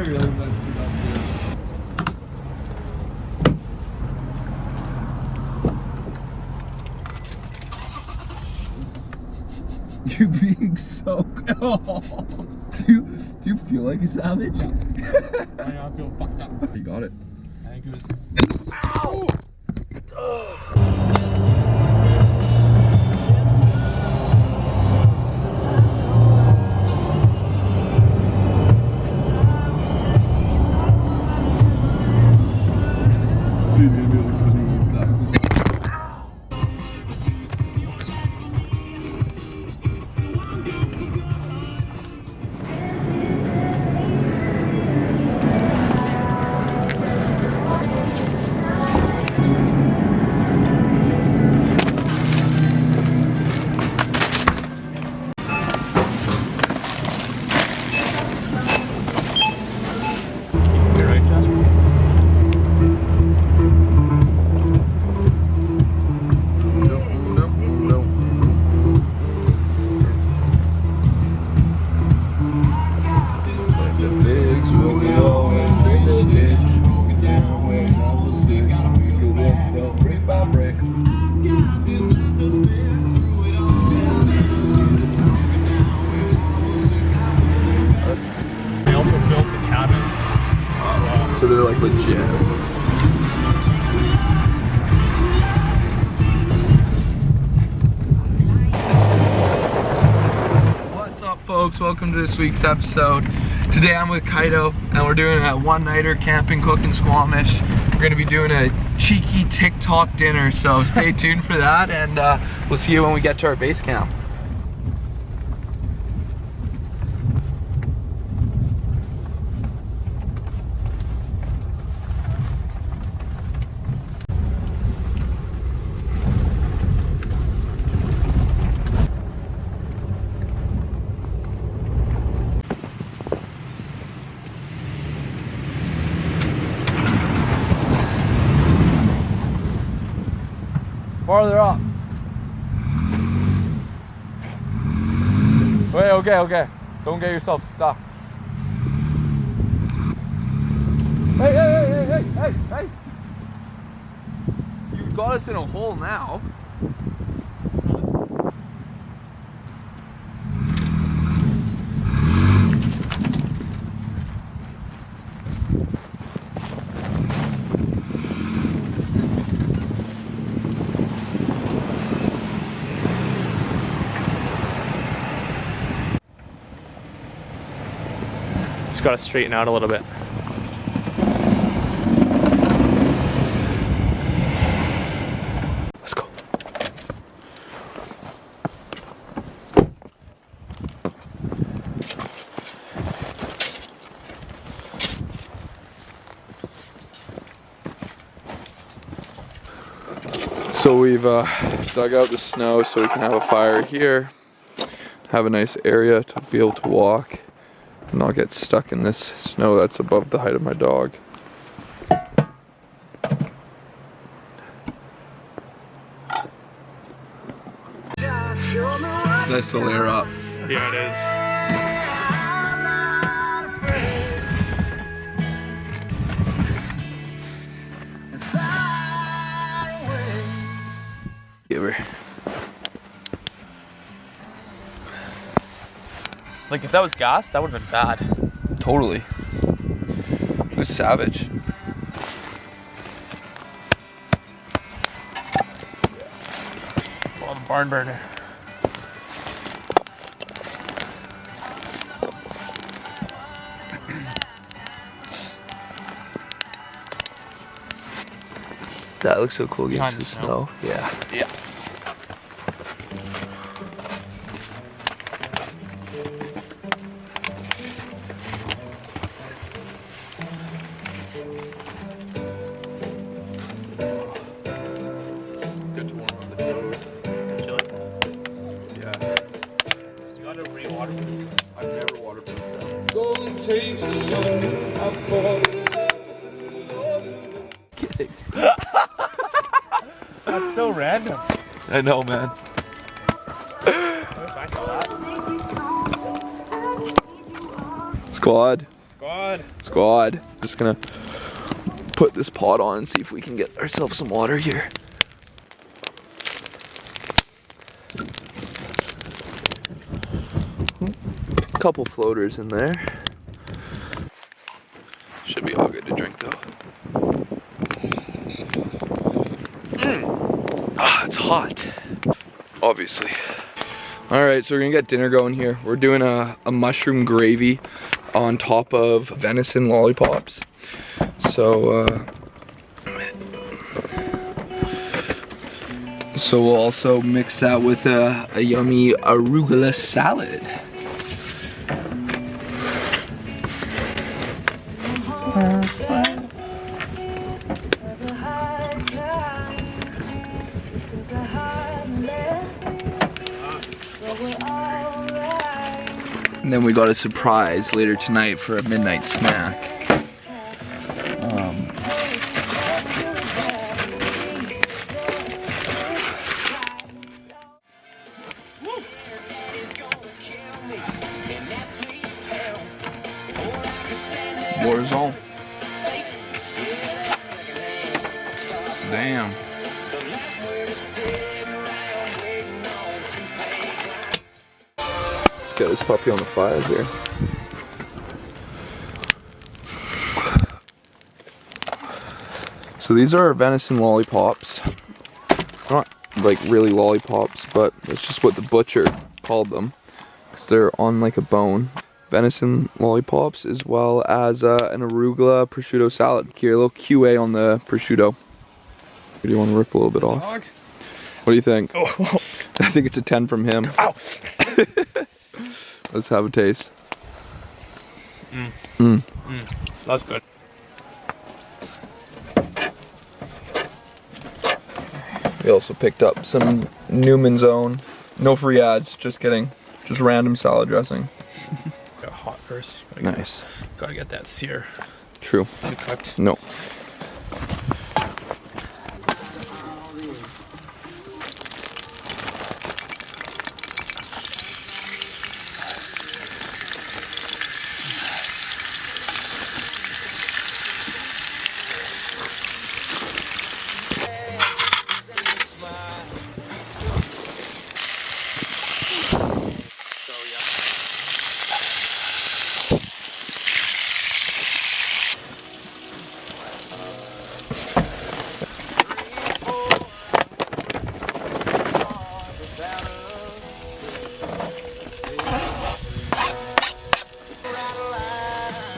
really messed it up too. You're being so. Do you feel like a savage? Yeah. I feel fucked up. You got it. I think it was. Ow! She's gonna be like something like that. So they're like legit. What's up, folks? Welcome to this week's episode. Today I'm with Katio and we're doing a one-nighter camping cook in Squamish. We're gonna be doing a cheeky TikTok dinner, so stay tuned for that, and we'll see you when we get to our base camp. Farther up. Wait, okay. Don't get yourself stuck. Hey. You got us in a hole now. Just gotta straighten out a little bit. Let's go. So we've dug out the snow so we can have a fire here, have a nice area to be able to walk and not get stuck in this snow that's above the height of my dog. It's nice to layer up. Yeah, it is. Give her. Like, if that was gas, that would have been bad. Totally. It was savage. Well, the barn burner. That looks so cool Behind against the the snow. Yeah. Good to warm up the toes. Chilly. Yeah. You gotta re-water. I've never waterproofed them. Kidding. That's so random. I know, man. I saw that. Squad. Squad. Squad. Just gonna put this pot on and see if we can get ourselves some water here. Couple floaters in there. Should be all good to drink though. Ah, it's hot. Obviously. Alright, so we're gonna get dinner going here. We're doing a mushroom gravy on top of venison lollipops. So we'll also mix that with a yummy arugula salad. And then we got a surprise later tonight for a midnight snack. Warzone. Damn. Let's get this puppy on the fire here. So these are our venison lollipops. Not like really lollipops, but it's just what the butcher called them, because they're on like a bone. Venison lollipops, as well as an arugula prosciutto salad. Here, a little QA on the prosciutto. Do you want to rip a little bit off? Dog. What do you think? Oh. I think it's a 10 from him. Ow. Let's have a taste. That's good. We also picked up some Newman's Own. No free ads, just kidding. Just random salad dressing. Got hot first. Nice. Gotta get that sear. True. Uncooked. No.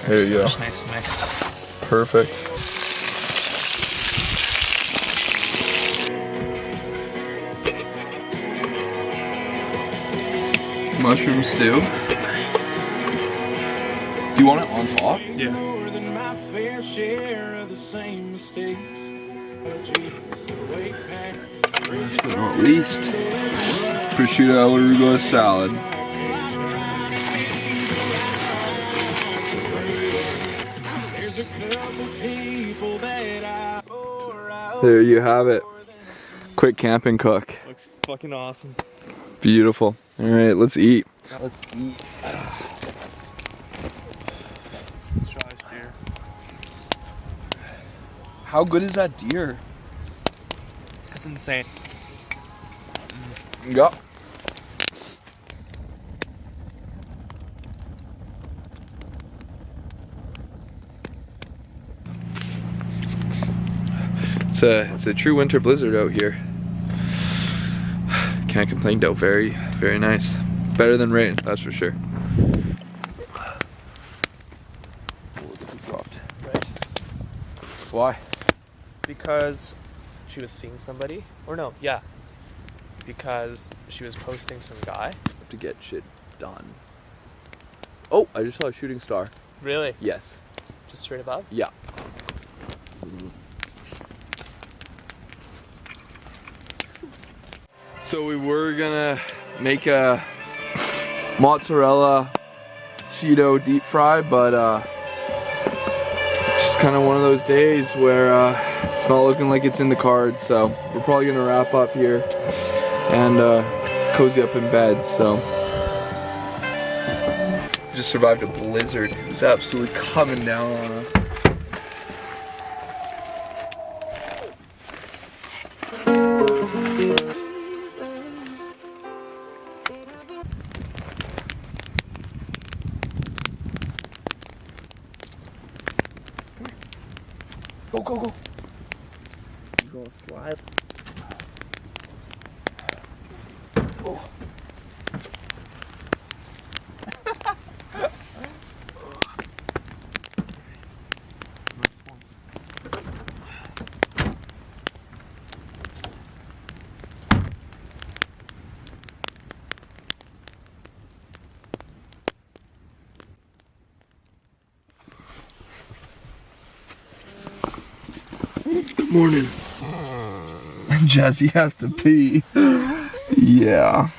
There you go. Just nice and mixed. Perfect. Mushroom stew. Do you want it on top? Yeah. At least prosciutto arugula salad. There you have it. Quick camp and cook. Looks fucking awesome. Beautiful. All right, let's eat. Let's eat. Let's try this deer. How good is that deer? That's insane. Yeah. It's a true winter blizzard out here. Can't complain though. Very, very nice. Better than rain, that's for sure. Right. Why? Because she was seeing somebody. Or no, yeah. Because she was posting some guy. To get shit done. Oh, I just saw a shooting star. Really? Yes. Just straight above? Yeah. So we were gonna make a mozzarella Cheeto deep fry, but just kind of one of those days where it's not looking like it's in the cards. So we're probably gonna wrap up here and cozy up in bed. So just survived a blizzard. It was absolutely coming down on us. Go, go, go. You gonna slide? Oh. Good morning. Jesse has to pee. Yeah.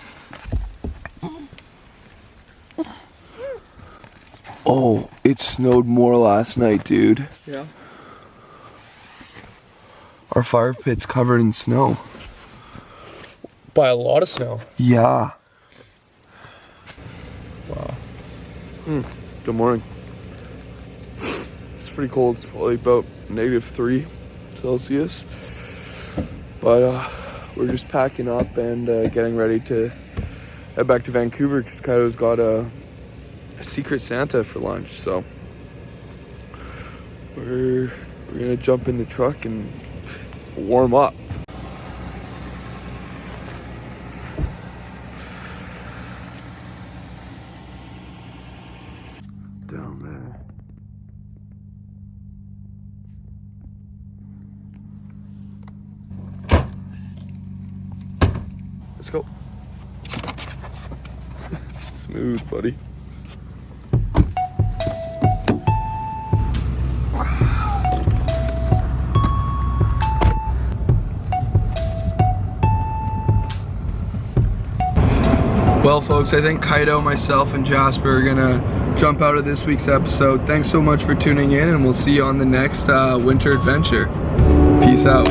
Oh, it snowed more last night, dude. Yeah. Our fire pit's covered in snow. By a lot of snow. Yeah. Wow. Good morning. It's pretty cold. It's probably about -3 Celsius. But we're just packing up and getting ready to head back to Vancouver because Kaido's got a Secret Santa for lunch. So we're gonna jump in the truck and warm up. Down there. Let's go. Smooth, buddy. Well, folks, I think Kaido, myself, and Jasper are gonna jump out of this week's episode. Thanks so much for tuning in, and we'll see you on the next winter adventure. Peace out.